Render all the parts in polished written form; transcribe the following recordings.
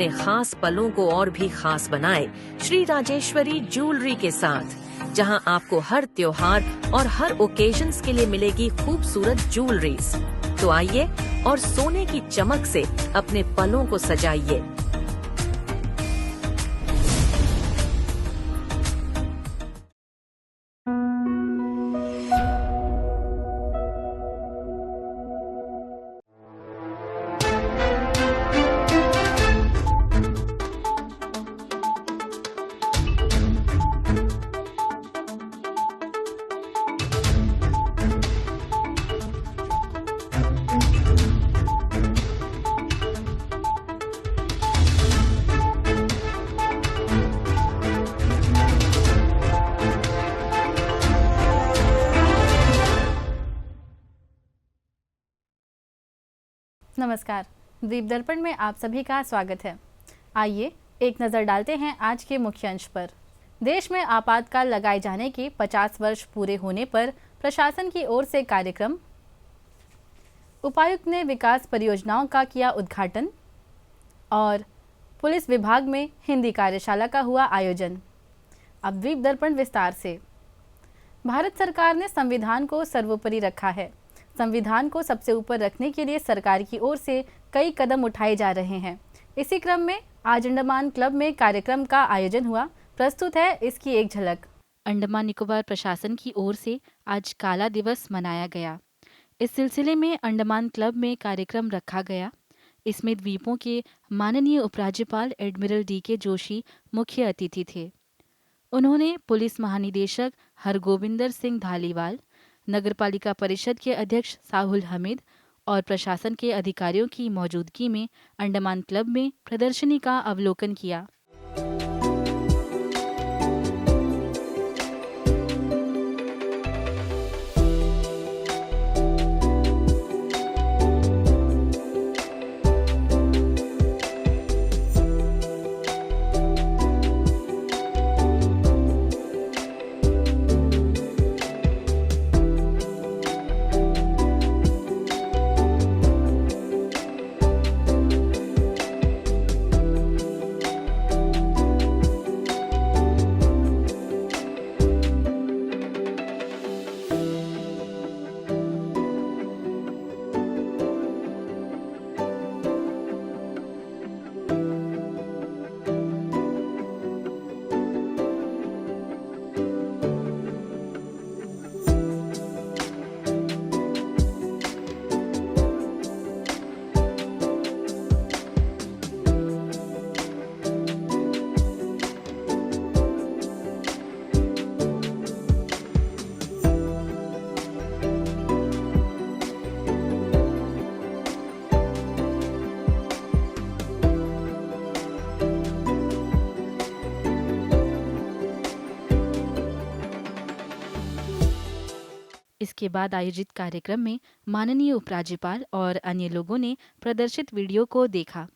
अपने खास पलों को और भी खास बनाए श्री राजेश्वरी ज्वेलरी के साथ, जहां आपको हर त्योहार और हर ओकेजन्स के लिए मिलेगी खूबसूरत ज्वेलरीज। तो आइए और सोने की चमक से अपने पलों को सजाइए। नमस्कार, दीप दर्पण में आप सभी का स्वागत है। आइए एक नज़र डालते हैं आज के मुख्य अंश पर। देश में आपातकाल लगाए जाने के 50 वर्ष पूरे होने पर प्रशासन की ओर से कार्यक्रम, उपायुक्त ने विकास परियोजनाओं का किया उद्घाटन और पुलिस विभाग में हिंदी कार्यशाला का हुआ आयोजन। अब दीप दर्पण विस्तार से। भारत सरकार ने संविधान को सर्वोपरि रखा है। संविधान को सबसे ऊपर रखने के लिए सरकार की ओर से कई कदम उठाए जा रहे हैं। इसी क्रम में आज अंडमान क्लब में कार्यक्रम का आयोजन हुआ। प्रस्तुत है इसकी एक झलक। अंडमान निकोबार प्रशासन की ओर से आज काला दिवस मनाया गया। इस सिलसिले में अंडमान क्लब में कार्यक्रम रखा गया। इसमें द्वीपों के माननीय उपराज्यपाल एडमिरल DK जोशी मुख्य अतिथि थे। उन्होंने पुलिस महानिदेशक हरगोविंदर सिंह धालीवाल, नगरपालिका परिषद के अध्यक्ष साहुल हमीद और प्रशासन के अधिकारियों की मौजूदगी में अंडमान क्लब में प्रदर्शनी का अवलोकन किया। इसके बाद आयोजित कार्यक्रम में माननीय उपराज्यपाल और अन्य लोगों ने प्रदर्शित वीडियो को देखा।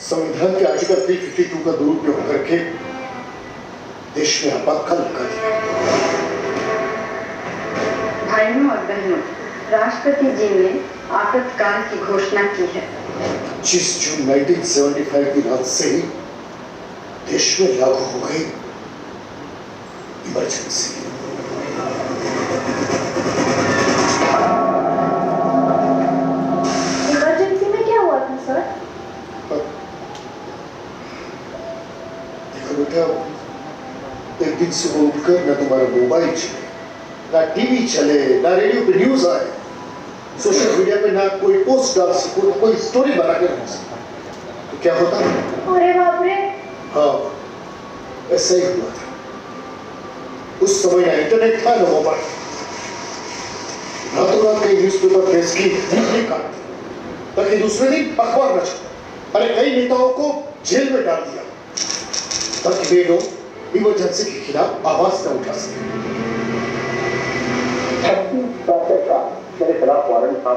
संविधान के आर्टिकल 352 का दुरुपयोग करके देश में आपातकाल लगा दिया। भाइयों और बहनों, राष्ट्रपति जी ने आपातकाल की घोषणा की है। 25 जून 1975 की रात से ही देश में लागू हो गई इमरजेंसी। इमरजेंसी में क्या हुआ था सर? देखो बेटा, एक दिन सुबह उठकर न तुम्हारा मोबाइल चले, ना टीवी चले, ना रेडियो पे न्यूज आए, सोशल मीडिया पे ना कोई पोस्ट डाल सको, ना कोई स्टोरी बना के रख सको, तो क्या होता? अरे बाप रे! हाँ, ऐसा ही हुआ था। उस समय ना इंटरनेट था, ना मोबाइल। रातों रात कई न्यूज़पेपर प्रेस की न्यूज़ काट दी ताकि दूसरे दिन अखबार न छपे। अरे कई नेताओं को जेल में डाल दिया ताकि वे लोग इमरजेंसी के खिलाफ आवाज न उठा सके। 36 साल का मेरे खिलाफ वारंट था।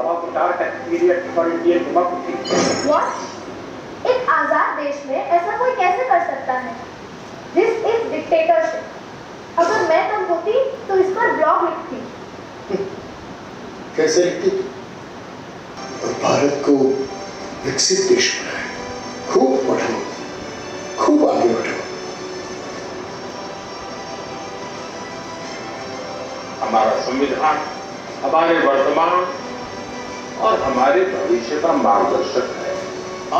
What? एक आजाद देश में ऐसा कोई कैसे कर सकता है? This is dictatorship. अगर मैं तब होती तो इस पर ब्लॉग लिखती। कैसे लिखती? और भारत को विकसित देश बनाए, खूब पढ़ो, हमारा संविधान हमारे वर्तमान और हमारे भविष्य का मार्गदर्शक है।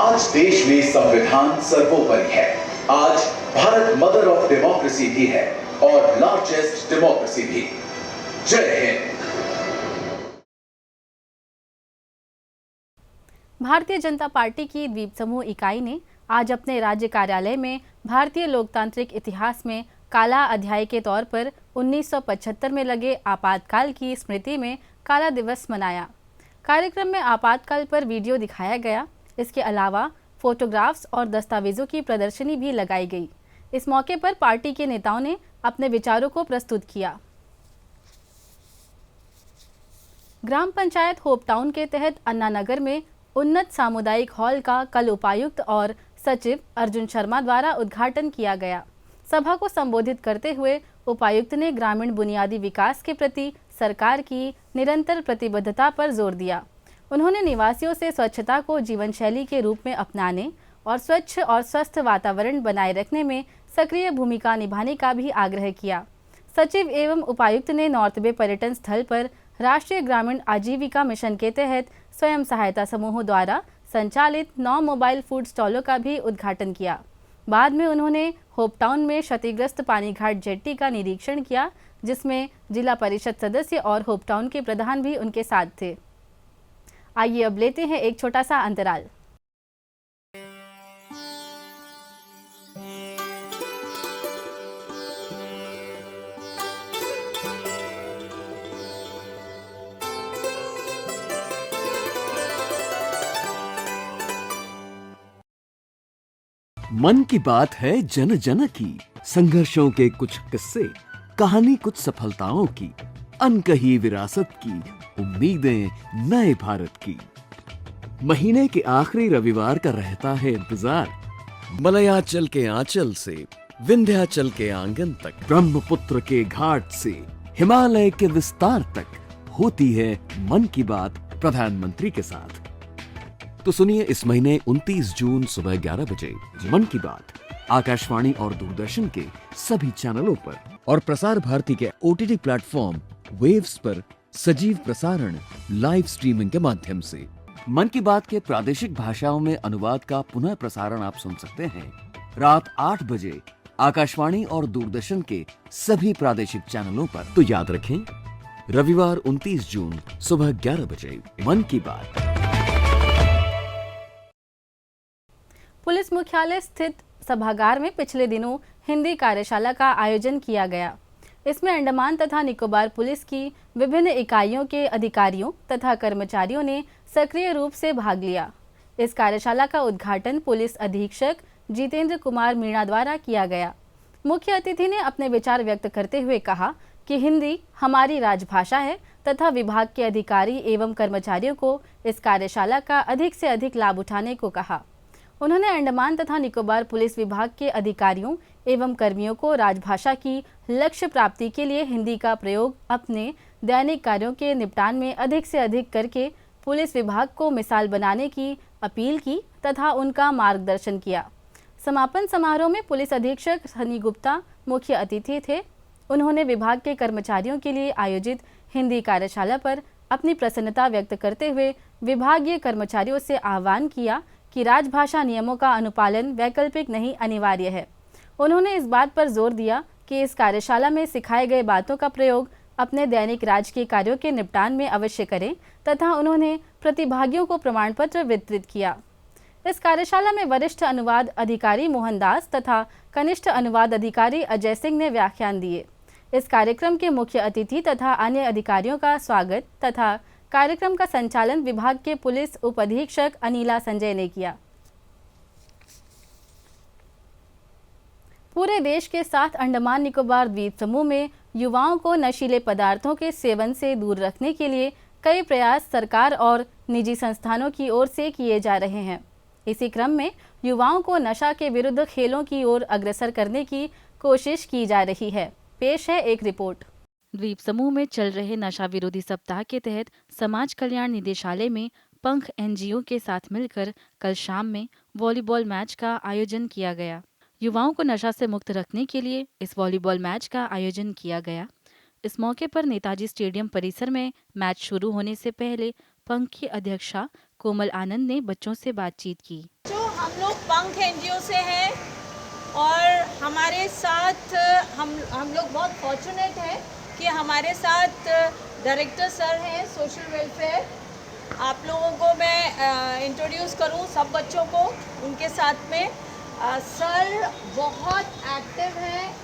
आज देश में संविधान सर्वोपरि है। आज भारत मदर ऑफ डेमोक्रेसी भी है और लार्जेस्ट डेमोक्रेसी भी। जय हिंद। भारतीय जनता पार्टी की द्वीप समूह इकाई ने आज अपने राज्य कार्यालय में भारतीय लोकतांत्रिक इतिहास में काला अध्याय के तौर पर 1975 में लगे आपातकाल की स्मृति में काला दिवस मनाया। कार्यक्रम में आपातकाल पर वीडियो दिखाया गया। इसके अलावा फोटोग्राफ्स और दस्तावेजों की प्रदर्शनी भी लगाई गई। इस मौके पर पार्टी के नेताओं ने अपने विचारों को प्रस्तुत किया। ग्राम पंचायत होपटाउन के तहत अन्ना नगर में उन्नत सामुदायिक हॉल का कल उपायुक्त और सचिव अर्जुन शर्मा द्वारा उद्घाटन किया गया। सभा को संबोधित करते हुए उपायुक्त ने ग्रामीण बुनियादी विकास के प्रति सरकार की निरंतर प्रतिबद्धता पर जोर दिया। उन्होंने निवासियों से स्वच्छता को जीवन शैली के रूप में अपनाने और स्वच्छ और स्वस्थ वातावरण बनाए रखने में सक्रिय भूमिका निभाने का भी आग्रह किया। सचिव एवं उपायुक्त ने नॉर्थ बे पर्यटन स्थल पर राष्ट्रीय ग्रामीण आजीविका मिशन के तहत स्वयं सहायता समूहों द्वारा संचालित 9 मोबाइल फूड स्टॉलों का भी उद्घाटन किया। बाद में उन्होंने होपटाउन में क्षतिग्रस्त पानीघाट जेट्टी का निरीक्षण किया, जिसमें जिला परिषद सदस्य और होपटाउन के प्रधान भी उनके साथ थे। आइए अब लेते हैं एक छोटा सा अंतराल। मन की बात है जन जन की, संघर्षों के कुछ किस्से, कहानी कुछ सफलताओं की, अनकही विरासत की, उम्मीदें नए भारत की। महीने के आखिरी रविवार का रहता है इंतजार। मलयाचल के आंचल से विंध्याचल के आंगन तक, ब्रह्मपुत्र के घाट से हिमालय के विस्तार तक होती है मन की बात प्रधानमंत्री के साथ। तो सुनिए इस महीने 29 जून सुबह 11 बजे मन की बात आकाशवाणी और दूरदर्शन के सभी चैनलों पर और प्रसार भारती के OTT प्लेटफॉर्म वेव्स पर सजीव प्रसारण लाइव स्ट्रीमिंग के माध्यम से। मन की बात के प्रादेशिक भाषाओं में अनुवाद का पुनः प्रसारण आप सुन सकते हैं रात 8 बजे आकाशवाणी और दूरदर्शन के सभी प्रादेशिक चैनलों पर। तो याद रखें, रविवार 29 जून सुबह 11 बजे मन की बात। पुलिस मुख्यालय स्थित सभागार में पिछले दिनों हिंदी कार्यशाला का आयोजन किया गया। इसमें अंडमान तथा निकोबार पुलिस की विभिन्न इकाइयों के अधिकारियों तथा कर्मचारियों ने सक्रिय रूप से भाग लिया। इस कार्यशाला का उद्घाटन पुलिस अधीक्षक जितेंद्र कुमार मीणा द्वारा किया गया। मुख्य अतिथि ने अपने विचार व्यक्त करते हुए कहा कि हिंदी हमारी राजभाषा है तथा विभाग के अधिकारी एवं कर्मचारियों को इस कार्यशाला का अधिक से अधिक लाभ उठाने को कहा। उन्होंने अंडमान तथा निकोबार पुलिस विभाग के अधिकारियों एवं कर्मियों को राजभाषा की लक्ष्य प्राप्ति के लिए हिंदी का प्रयोग अपने दैनिक कार्यों के निपटान में अधिक से अधिक करके पुलिस विभाग को मिसाल बनाने की अपील की तथा उनका मार्गदर्शन किया। समापन समारोह में पुलिस अधीक्षक सनी गुप्ता मुख्य अतिथि थे। उन्होंने विभाग के कर्मचारियों के लिए आयोजित हिंदी कार्यशाला पर अपनी प्रसन्नता व्यक्त करते हुए विभागीय कर्मचारियों से आह्वान किया कि राजभाषा नियमों का अनुपालन वैकल्पिक नहीं अनिवार्य है। उन्होंने इस बात पर जोर दिया कि इस कार्यशाला में सिखाए गए बातों का प्रयोग अपने दैनिक राजकीय कार्यों के निपटान में अवश्य करें तथा उन्होंने प्रतिभागियों को प्रमाण पत्र वितरित किया। इस कार्यशाला में वरिष्ठ अनुवाद अधिकारी मोहन दास तथा कनिष्ठ अनुवाद अधिकारी अजय सिंह ने व्याख्यान दिए। इस कार्यक्रम के मुख्य अतिथि तथा अन्य अधिकारियों का स्वागत तथा कार्यक्रम का संचालन विभाग के पुलिस उप अधीक्षक अनीला संजय ने किया। पूरे देश के साथ अंडमान निकोबार द्वीप समूह में युवाओं को नशीले पदार्थों के सेवन से दूर रखने के लिए कई प्रयास सरकार और निजी संस्थानों की ओर से किए जा रहे हैं। इसी क्रम में युवाओं को नशा के विरुद्ध खेलों की ओर अग्रसर करने की कोशिश की जा रही है। पेश है एक रिपोर्ट। द्वीप समूह में चल रहे नशा विरोधी सप्ताह के तहत समाज कल्याण निदेशालय में पंख NGO के साथ मिलकर कल शाम में वॉलीबॉल मैच का आयोजन किया गया। युवाओं को नशा से मुक्त रखने के लिए इस वॉलीबॉल मैच का आयोजन किया गया। इस मौके पर नेताजी स्टेडियम परिसर में मैच शुरू होने से पहले पंख की अध्यक्षा कोमल आनंद ने बच्चों से बातचीत की। जो हम लोग पंख एनजीओ से हैं और हमारे साथ हम लोग बहुत फॉर्चुनेट हैं कि हमारे साथ डायरेक्टर सर हैं सोशल वेलफेयर। आप लोगों को मैं इंट्रोड्यूस करूं सब बच्चों को उनके साथ में। सर बहुत एक्टिव हैं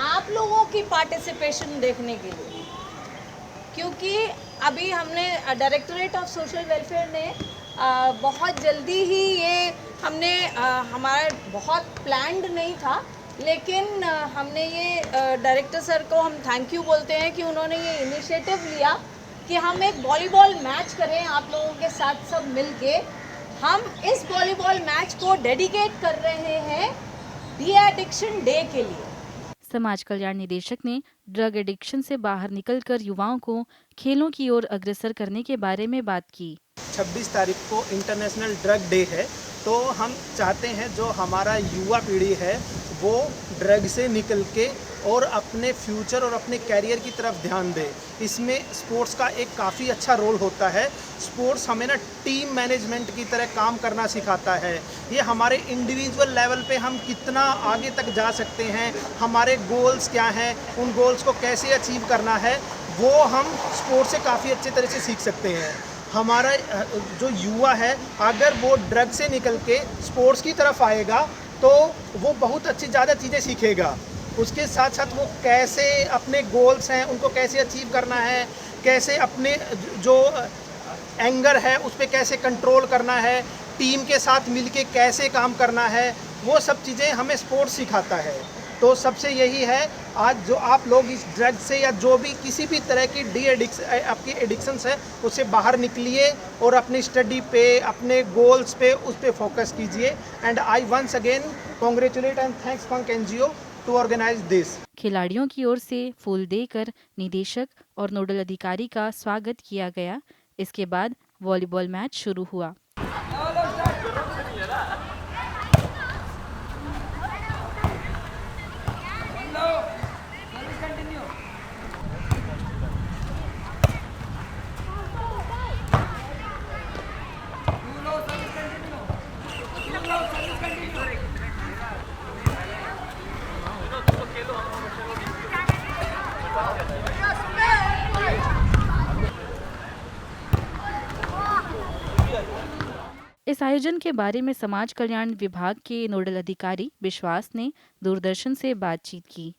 आप लोगों की पार्टिसिपेशन देखने के लिए, क्योंकि अभी हमने डायरेक्टरेट ऑफ सोशल वेलफेयर ने बहुत जल्दी ही ये हमने हमारा बहुत प्लान्ड नहीं था, लेकिन हमने ये डायरेक्टर सर को हम थैंक यू बोलते हैं कि उन्होंने ये इनिशिएटिव लिया कि हम एक वॉलीबॉल मैच करें आप लोगों के साथ सब मिलके। हम इस वॉलीबॉल मैच को डेडिकेट कर रहे हैं डी एडिक्शन डे के लिए। समाज कल्याण निदेशक ने ड्रग एडिक्शन से बाहर निकलकर युवाओं को खेलों की ओर अग्रसर करने के बारे में बात की। 26 तारीख को इंटरनेशनल ड्रग डे है, तो हम चाहते हैं जो हमारा युवा पीढ़ी है वो ड्रग से निकल के और अपने फ्यूचर और अपने कैरियर की तरफ ध्यान दे। इसमें स्पोर्ट्स का एक काफ़ी अच्छा रोल होता है। स्पोर्ट्स हमें ना टीम मैनेजमेंट की तरह काम करना सिखाता है। ये हमारे इंडिविजुअल लेवल पे हम कितना आगे तक जा सकते हैं, हमारे गोल्स क्या हैं, उन गोल्स को कैसे अचीव करना है, वो हम स्पोर्ट्स से काफ़ी अच्छे तरह से सीख सकते हैं। हमारा जो युवा है अगर वो ड्रग से निकल के स्पोर्ट्स की तरफ आएगा तो वो बहुत अच्छी ज़्यादा चीज़ें सीखेगा। उसके साथ साथ वो कैसे अपने गोल्स हैं उनको कैसे अचीव करना है, कैसे अपने जो एंगर है उस पर कैसे कंट्रोल करना है, टीम के साथ मिलके कैसे काम करना है, वो सब चीज़ें हमें स्पोर्ट्स सिखाता है। तो सबसे यही है आज जो आप लोग इस ड्रग से या जो भी किसी भी तरह की आपकी एडिक्शंस है उससे बाहर निकलिए और अपनी स्टडी पे अपने गोल्स पे उस पे फोकस कीजिए। And I once again congratulate and thanks Pankh NGO to organise this. खिलाड़ियों की ओर से फूल देकर निदेशक और नोडल अधिकारी का स्वागत किया गया। इसके बाद वॉलीबॉल मैच शुरू हुआ। इस आयोजन के बारे में समाज कल्याण विभाग के नोडल अधिकारी विश्वास ने दूरदर्शन से बातचीत की।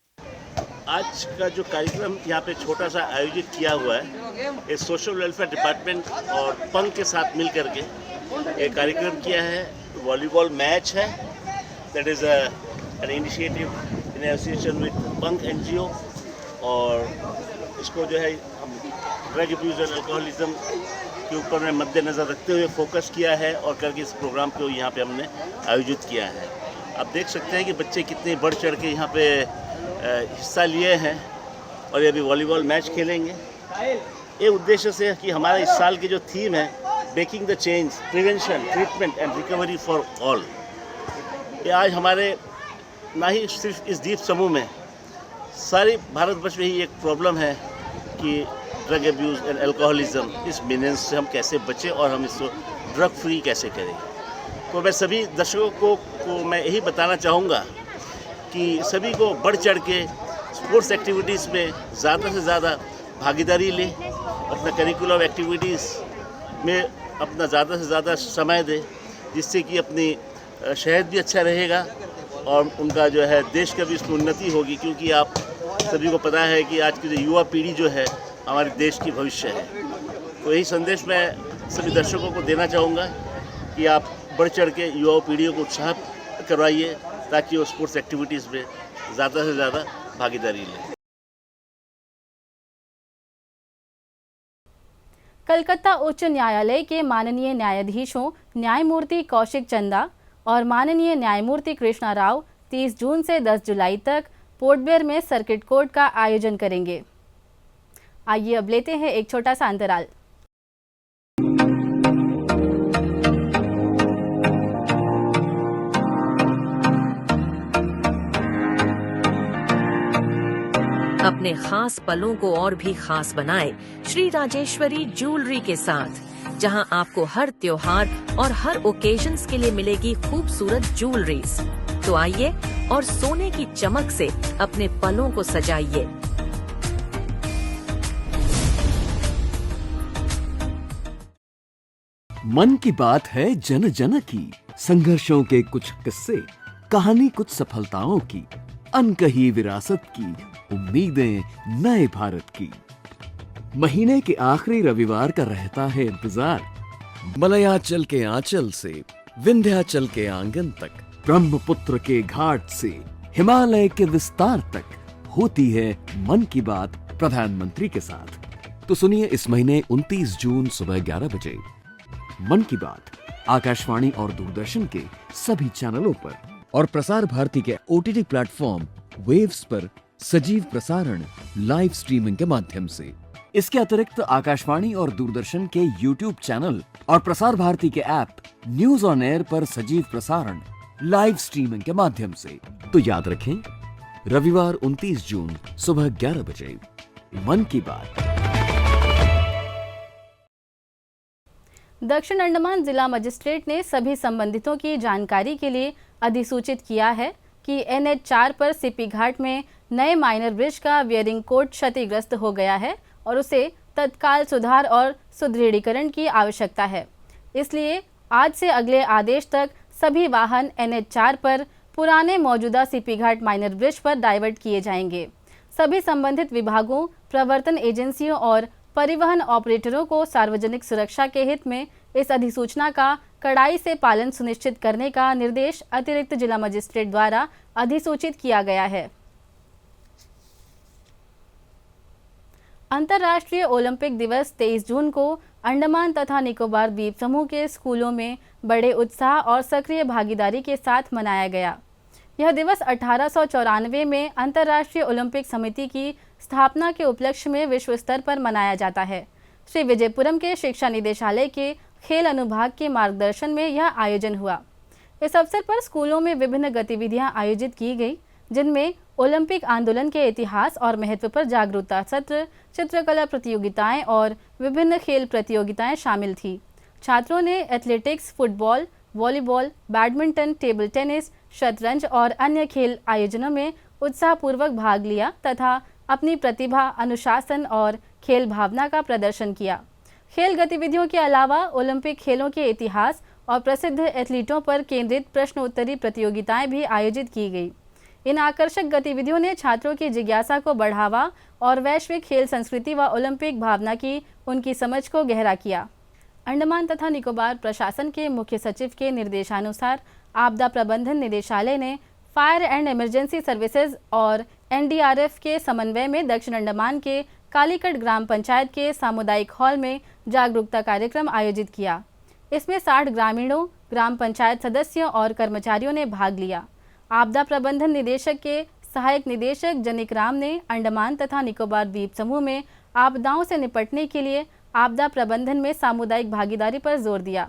आज का जो कार्यक्रम यहाँ पे छोटा सा आयोजित किया हुआ है, ये सोशल वेलफेयर डिपार्टमेंट और पंख के साथ मिल करके एक कार्यक्रम किया है। वॉलीबॉल मैच है, that is an initiative in association with पंख एनजीओ, और इसको जो है हम ड्रग अब्यूज एंड अल्कोहलिज्म के ऊपर में मद्देनज़र रखते हुए फोकस किया है और करके इस प्रोग्राम को यहाँ पे हमने आयोजित किया है। आप देख सकते हैं कि बच्चे कितने बढ़ चढ़ के यहाँ पे हिस्सा लिए हैं और ये अभी वॉलीबॉल मैच खेलेंगे। ये उद्देश्य से कि हमारा इस साल की जो थीम है breaking the change, prevention, treatment and recovery for all, ये आज हमारे ना ही सिर्फ इस द्वीप समूह में, सारे भारतवर्ष में ही एक प्रॉब्लम है कि ड्रग अब्यूज़ एंड अल्कोहलिज्म, इस मीनेंस से हम कैसे बचें और हम इसको ड्रग फ्री कैसे करें। तो मैं सभी दर्शकों को मैं यही बताना चाहूँगा कि सभी को बढ़ चढ़ के स्पोर्ट्स एक्टिविटीज़ में ज़्यादा से ज़्यादा भागीदारी लें, अपना करिकुलम एक्टिविटीज़ में अपना ज़्यादा से ज़्यादा समय दें, जिससे कि अपनी शहर भी अच्छा रहेगा और उनका जो है देश का भी इसमें उन्नति होगी। क्योंकि आप सभी को पता है कि आज की जो युवा पीढ़ी जो है हमारे देश की भविष्य है। तो यही संदेश मैं सभी दर्शकों को देना चाहूँगा कि आप बढ़ चढ़ के युवा पीढ़ियों को उत्साह करवाइए ताकि वो स्पोर्ट्स एक्टिविटीज़ में ज़्यादा से ज़्यादा भागीदारी लें। कलकत्ता उच्च न्यायालय के माननीय न्यायाधीशों न्यायमूर्ति कौशिक चंदा और माननीय न्यायमूर्ति कृष्णा राव 30 जून से 10 जुलाई तक पोर्ट ब्लेयर में सर्किट कोर्ट का आयोजन करेंगे। आइए अब लेते हैं एक छोटा सा अंतराल। अपने खास पलों को और भी खास बनाए श्री राजेश्वरी ज्वेलरी के साथ, जहां आपको हर त्योहार और हर ओकेजन्स के लिए मिलेगी खूबसूरत ज्वेलरीज। तो आइए और सोने की चमक से अपने पलों को सजाइए। मन की बात है जन जन की, संघर्षों के कुछ किस्से, कहानी कुछ सफलताओं की, अनकही विरासत की, उम्मीदें नए भारत की। महीने के आखिरी रविवार का रहता है इंतजार। मलयाचल के आंचल से विंध्याचल के आंगन तक, ब्रह्मपुत्र के घाट से हिमालय के विस्तार तक होती है मन की बात प्रधानमंत्री के साथ। तो सुनिए इस महीने 29 जून सुबह 11 बजे मन की बात आकाशवाणी और दूरदर्शन के सभी चैनलों पर और प्रसार भारती के OTT प्लेटफॉर्म वेव्स पर सजीव प्रसारण लाइव स्ट्रीमिंग के माध्यम से। इसके अतिरिक्त आकाशवाणी और दूरदर्शन के YouTube चैनल और प्रसार भारती के ऐप न्यूज ऑन एयर पर सजीव प्रसारण लाइव स्ट्रीमिंग के माध्यम से। तो याद रखें, रविवार 29 जून सुबह 11 बजे मन की बात। दक्षिण अंडमान जिला मजिस्ट्रेट ने सभी संबंधितों की जानकारी के लिए अधिसूचित किया है कि NH4 पर सीपी घाट में नए माइनर ब्रिज का वियरिंग कोड क्षतिग्रस्त हो गया है और उसे तत्काल सुधार और सुदृढ़ीकरण की आवश्यकता है। इसलिए आज से अगले आदेश तक सभी वाहन NH4 पर पुराने मौजूदा सीपी घाट माइनर ब्रिज पर डाइवर्ट किए जाएंगे। सभी संबंधित विभागों, प्रवर्तन एजेंसियों और परिवहन ऑपरेटरों को सार्वजनिक सुरक्षा के हित में इस अधिसूचना का कड़ाई से पालन सुनिश्चित करने का निर्देश अतिरिक्त जिला मजिस्ट्रेट द्वारा अधिसूचित किया गया है। अंतर्राष्ट्रीय ओलंपिक दिवस 23 जून को अंडमान तथा निकोबार द्वीप समूह के स्कूलों में बड़े उत्साह और सक्रिय भागीदारी के साथ मनाया गया। यह दिवस 1894 में अंतर्राष्ट्रीय ओलंपिक समिति की स्थापना के उपलक्ष्य में विश्व स्तर पर मनाया जाता है। श्री विजयपुरम के शिक्षा निदेशालय के खेल अनुभाग के मार्गदर्शन में यह आयोजन हुआ। इस अवसर पर स्कूलों में विभिन्न गतिविधियां आयोजित की गई, जिनमें ओलंपिक आंदोलन के इतिहास और महत्व पर जागरूकता सत्र, चित्रकला प्रतियोगिताएं और विभिन्न खेल प्रतियोगिताएं शामिल थी। छात्रों ने athletics, football, volleyball, badminton, table tennis, शतरंज और अन्य खेल आयोजनों में उत्साहपूर्वक भाग लिया तथा अपनी प्रतिभा, अनुशासन और खेल भावना का प्रदर्शन किया। खेल गतिविधियों के अलावा ओलंपिक खेलों के इतिहास और प्रसिद्ध एथलीटों पर केंद्रित प्रश्नोत्तरी प्रतियोगिताएं भी आयोजित की गई। इन आकर्षक गतिविधियों ने छात्रों की जिज्ञासा को बढ़ावा और वैश्विक खेल संस्कृति व ओलंपिक भावना की उनकी समझ को गहरा किया। अंडमान तथा निकोबार प्रशासन के मुख्य सचिव के निर्देशानुसार आपदा प्रबंधन निदेशालय ने फायर एंड इमरजेंसी सर्विसेज और NDRF के समन्वय में दक्षिण अंडमान के कालीकट ग्राम पंचायत के सामुदायिक हॉल में जागरूकता कार्यक्रम आयोजित किया। इसमें 60 ग्रामीणों, ग्राम पंचायत सदस्यों और कर्मचारियों ने भाग लिया। आपदा प्रबंधन निदेशक के सहायक निदेशक जनिक राम ने अंडमान तथा निकोबार द्वीप समूह में आपदाओं से निपटने के लिए आपदा प्रबंधन में सामुदायिक भागीदारी पर जोर दिया।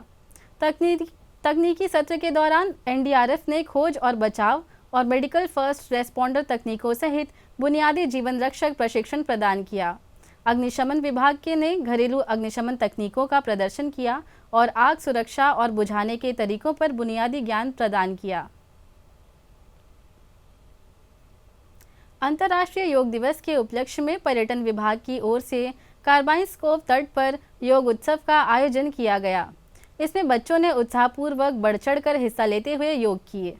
तकनीकी सत्र के दौरान NDRF ने खोज और बचाव और मेडिकल फर्स्ट रेस्पॉन्डर तकनीकों सहित बुनियादी जीवन रक्षक प्रशिक्षण प्रदान किया। अग्निशमन विभाग के ने घरेलू अग्निशमन तकनीकों का प्रदर्शन किया और आग सुरक्षा और बुझाने के तरीकों पर बुनियादी ज्ञान प्रदान किया। अंतर्राष्ट्रीय योग दिवस के उपलक्ष्य में पर्यटन विभाग की ओर से कार्बाइंस कोव तट पर योग उत्सव का आयोजन किया गया। इसमें बच्चों ने उत्साहपूर्वक बढ़ चढ़कर हिस्सा लेते हुए योग किए।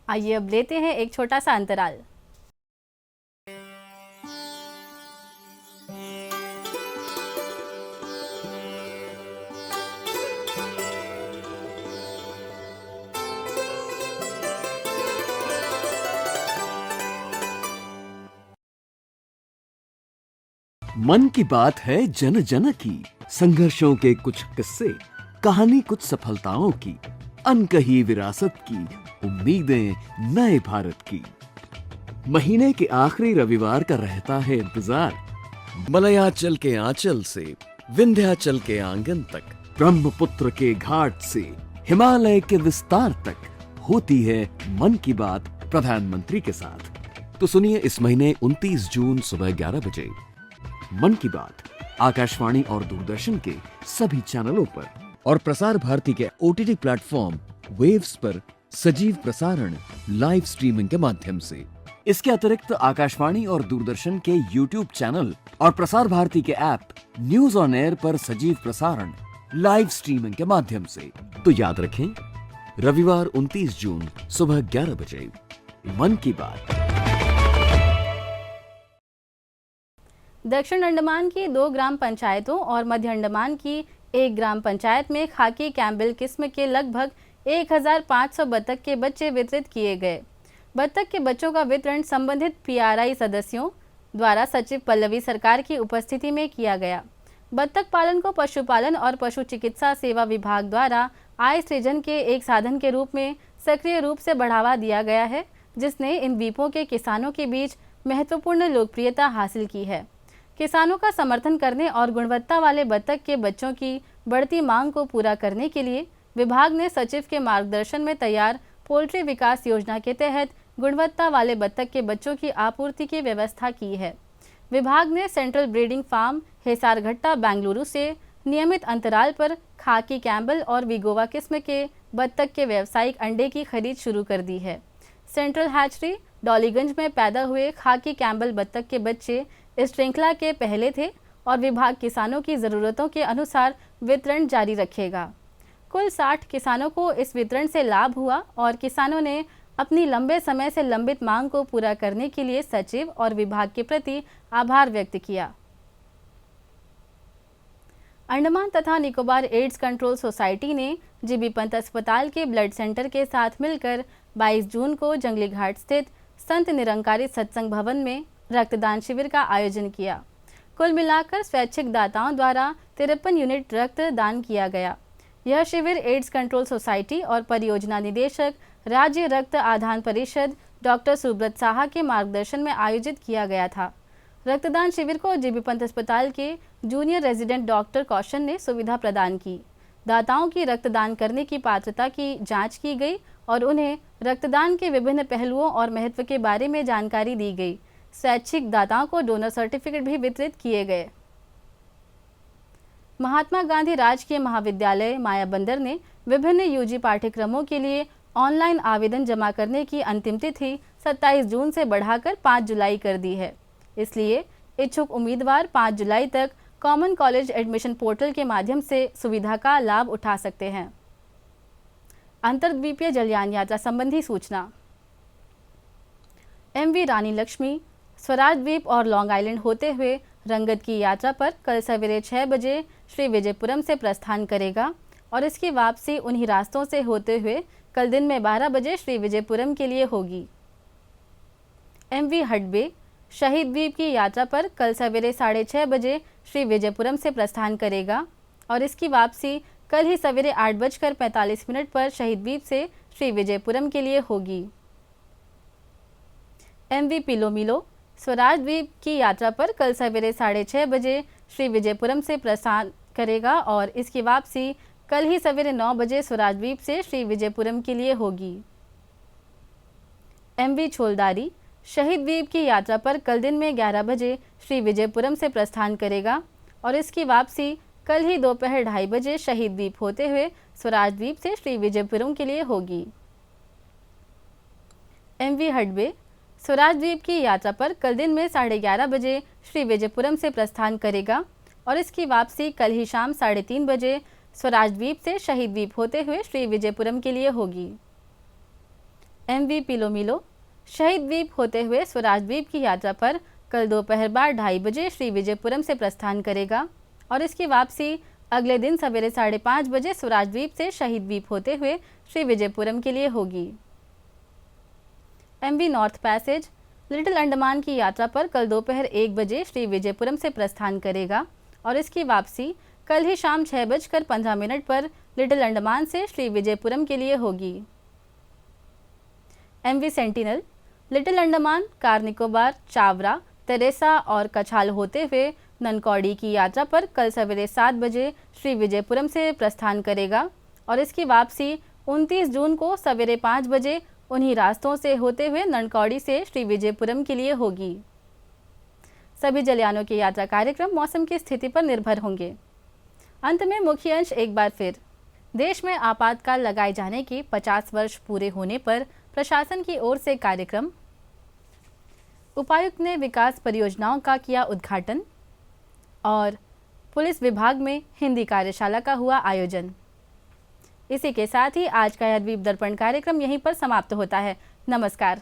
आइए अब लेते हैं एक छोटा सा अंतराल। मन की बात है जन जन की, संघर्षों के कुछ किस्से, कहानी कुछ सफलताओं की, अनकही विरासत की, उम्मीदें नए भारत की। महीने के आखिरी रविवार का रहता है इंतजार। मलयाचल के आंचल से विंध्याचल के आंगन तक, ब्रह्मपुत्र के घाट से हिमालय के विस्तार तक होती है मन की बात प्रधानमंत्री के साथ। तो सुनिए इस महीने 29 जून सुबह 11 बजे मन की बात आकाशवाणी और दूरदर्शन के सभी चैनलों पर और प्रसार भारती के OTT प्लेटफॉर्म वेव्स पर सजीव प्रसारण लाइव स्ट्रीमिंग के माध्यम से। इसके अतिरिक्त आकाशवाणी और दूरदर्शन के YouTube चैनल और प्रसार भारती के ऐप न्यूज ऑन एयर पर सजीव प्रसारण लाइव स्ट्रीमिंग के माध्यम से। तो याद रखें, रविवार 29 जून सुबह 11 बजे मन की बात। दक्षिण अंडमान की 2 ग्राम पंचायतों और मध्य अंडमान की 1 ग्राम पंचायत में खाकी कैम्बेल किस्म के लगभग 1500 बत्तख के बच्चे वितरित किए गए। बत्तख के बच्चों का वितरण संबंधित PRI सदस्यों द्वारा सचिव पल्लवी सरकार की उपस्थिति में किया गया। बत्तख पालन को पशुपालन और पशु चिकित्सा सेवा विभाग द्वारा आय सृजन के एक साधन के रूप में सक्रिय रूप से बढ़ावा दिया गया है, जिसने इन द्वीपों के किसानों के बीच महत्वपूर्ण लोकप्रियता हासिल की है। किसानों का समर्थन करने और गुणवत्ता वाले बत्तख के बच्चों की बढ़ती मांग को पूरा करने के लिए विभाग ने सचिव के मार्गदर्शन में तैयार पोल्ट्री विकास योजना के तहत गुणवत्ता वाले बत्तख के बच्चों की आपूर्ति की व्यवस्था की है। विभाग ने सेंट्रल ब्रीडिंग फार्म हेसारघट्टा बेंगलुरु से नियमित अंतराल पर खाकी कैम्बेल और विगोवा किस्म के बत्तख के व्यावसायिक अंडे की खरीद शुरू कर दी है। सेंट्रल हैचरी डॉलीगंज में पैदा हुए खाकी कैम्बेल बत्तख के बच्चे इस श्रृंखला के पहले थे और विभाग किसानों की ज़रूरतों के अनुसार वितरण जारी रखेगा। कुल 60 किसानों को इस वितरण से लाभ हुआ और किसानों ने अपनी लंबे समय से लंबित मांग को पूरा करने के लिए सचिव और विभाग के प्रति आभार व्यक्त किया। अंडमान तथा निकोबार एड्स कंट्रोल सोसाइटी ने जीबी पंत अस्पताल के ब्लड सेंटर के साथ मिलकर 22 जून को जंगली घाट स्थित संत निरंकारी सत्संग भवन में रक्तदान शिविर का आयोजन किया। कुल मिलाकर स्वैच्छिक दाताओं द्वारा 53 यूनिट रक्त दान किया गया। यह शिविर एड्स कंट्रोल सोसाइटी और परियोजना निदेशक राज्य रक्त आधान परिषद डॉक्टर सुब्रत साहा के मार्गदर्शन में आयोजित किया गया था। रक्तदान शिविर को जीबी पंत अस्पताल के जूनियर रेजिडेंट डॉक्टर कौशन ने सुविधा प्रदान की। दाताओं की रक्तदान करने की पात्रता की जांच की गई और उन्हें रक्तदान के विभिन्न पहलुओं और महत्व के बारे में जानकारी दी गई। स्वैच्छिक दाताओं को डोनर सर्टिफिकेट भी वितरित किए गए। महात्मा गांधी राजकीय महाविद्यालय मायाबंदर ने विभिन्न यूजी पाठ्यक्रमों के लिए ऑनलाइन आवेदन जमा करने की अंतिम तिथि 27 जून से बढ़ाकर 5 जुलाई कर दी है। इसलिए इच्छुक उम्मीदवार 5 जुलाई तक कॉमन कॉलेज एडमिशन पोर्टल के माध्यम से सुविधा का लाभ उठा सकते हैं। अंतर्द्वीपीय जलयान यात्रा संबंधी सूचना। MV रानी लक्ष्मी स्वराज द्वीप और लॉन्ग आइलैंड होते हुए रंगत की यात्रा पर कल सवेरे 6 बजे श्री विजयपुरम से प्रस्थान करेगा और इसकी वापसी उन्हीं रास्तों से होते हुए कल दिन में 12 बजे श्री विजयपुरम के लिए होगी। MV हडबे शहीद द्वीप की यात्रा पर कल सवेरे 6:30 बजे श्री विजयपुरम से प्रस्थान करेगा और इसकी वापसी कल ही सवेरे 8:45 पर शहीद द्वीप से श्री विजयपुरम के लिए होगी। MV पिलोमिलो स्वराज द्वीप की यात्रा पर कल सवेरे 6:30 बजे श्री विजयपुरम से प्रस्थान करेगा और इसकी वापसी कल ही सवेरे 9 बजे स्वराज द्वीप से श्री विजयपुरम के लिए होगी। MV छोलदारी शहीद द्वीप की यात्रा पर कल दिन में 11 बजे श्री विजयपुरम से प्रस्थान करेगा और इसकी वापसी कल ही दोपहर 2:30 बजे शहीद द्वीप होते हुए स्वराज द्वीप से श्री विजयपुरम के लिए होगी। MV हडबे स्वराज द्वीप की यात्रा पर कल दिन में 11:30 बजे श्री विजयपुरम से प्रस्थान करेगा और इसकी वापसी कल ही शाम 3:30 बजे स्वराज द्वीप से शहीद द्वीप होते हुए श्री विजयपुरम के लिए होगी। MV पिलोमिलो शहीद द्वीप होते हुए स्वराज द्वीप की यात्रा पर कल दोपहर बाद 2:30 बजे श्री विजयपुरम से प्रस्थान करेगा और इसकी वापसी अगले दिन सवेरे 5:30 बजे स्वराज द्वीप से शहीद द्वीप होते हुए श्री विजयपुरम के लिए होगी। MV north passage little Andaman की यात्रा पर कल दोपहर 1 बजे श्री विजयपुरम से प्रस्थान करेगा और इसकी वापसी कल ही शाम 6:15 पर लिटिल अंडमान से श्री विजयपुरम के लिए होगी। MV Sentinel Little Andaman, Car Nicobar, Chowra, Teressa और कछाल होते हुए ननकौड़ी की यात्रा पर कल सवेरे 7 बजे श्री विजयपुरम से प्रस्थान करेगा और इसकी वापसी 29 जून को सवेरे 5 बजे उन्हीं रास्तों से होते हुए ननकौड़ी से श्री विजयपुरम के लिए होगी। सभी जलयानों के यात्रा कार्यक्रम मौसम की स्थिति पर निर्भर होंगे। अंत में मुख्य अंश एक बार फिर। देश में आपातकाल लगाए जाने के 50 वर्ष पूरे होने पर प्रशासन की ओर से कार्यक्रम। उपायुक्त ने विकास परियोजनाओं का किया उद्घाटन और पुलिस विभाग में हिंदी कार्यशाला का हुआ आयोजन। इसी के साथ ही आज का यह द्वीप दर्पण कार्यक्रम यहीं पर समाप्त होता है। नमस्कार।